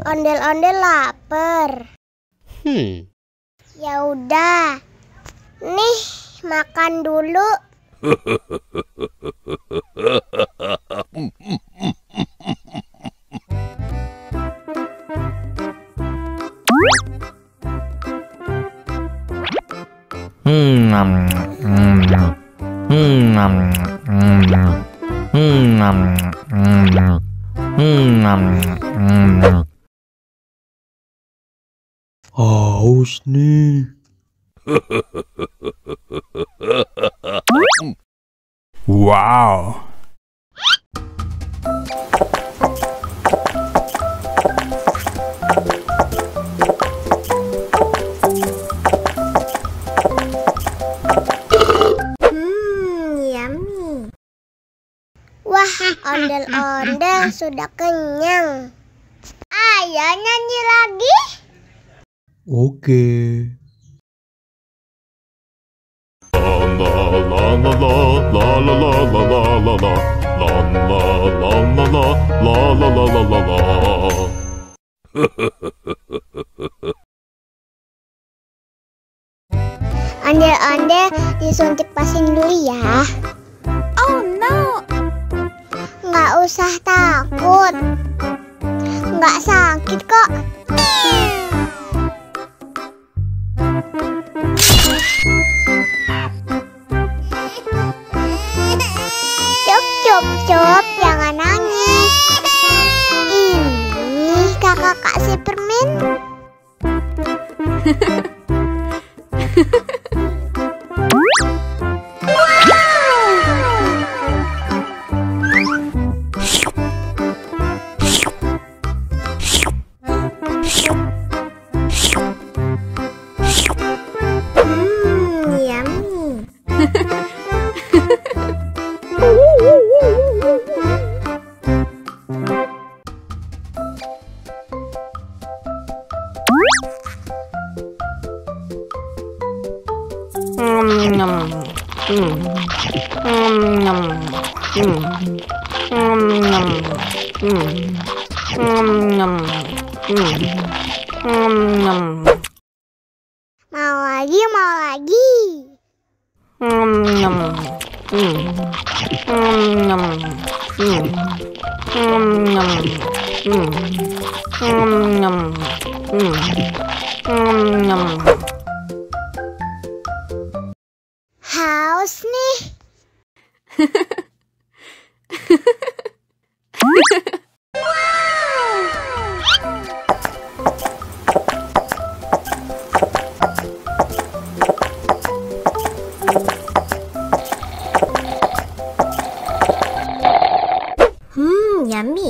Ondel-ondel lapar. Ya udah. Nih, makan dulu. Haus nih. Wow. Yummy. Wah, ondel-ondel sudah kenyang. Ayo nyanyi lagi. Oke. Ondel-ondel disuntik vaksin dulu ya. Oh no. Nggak usah takut. Nggak sakit kok. Cup, jangan nangis. Ini kakak kasih permen. Yummy. Mau lagi. Haus nih. Yummy.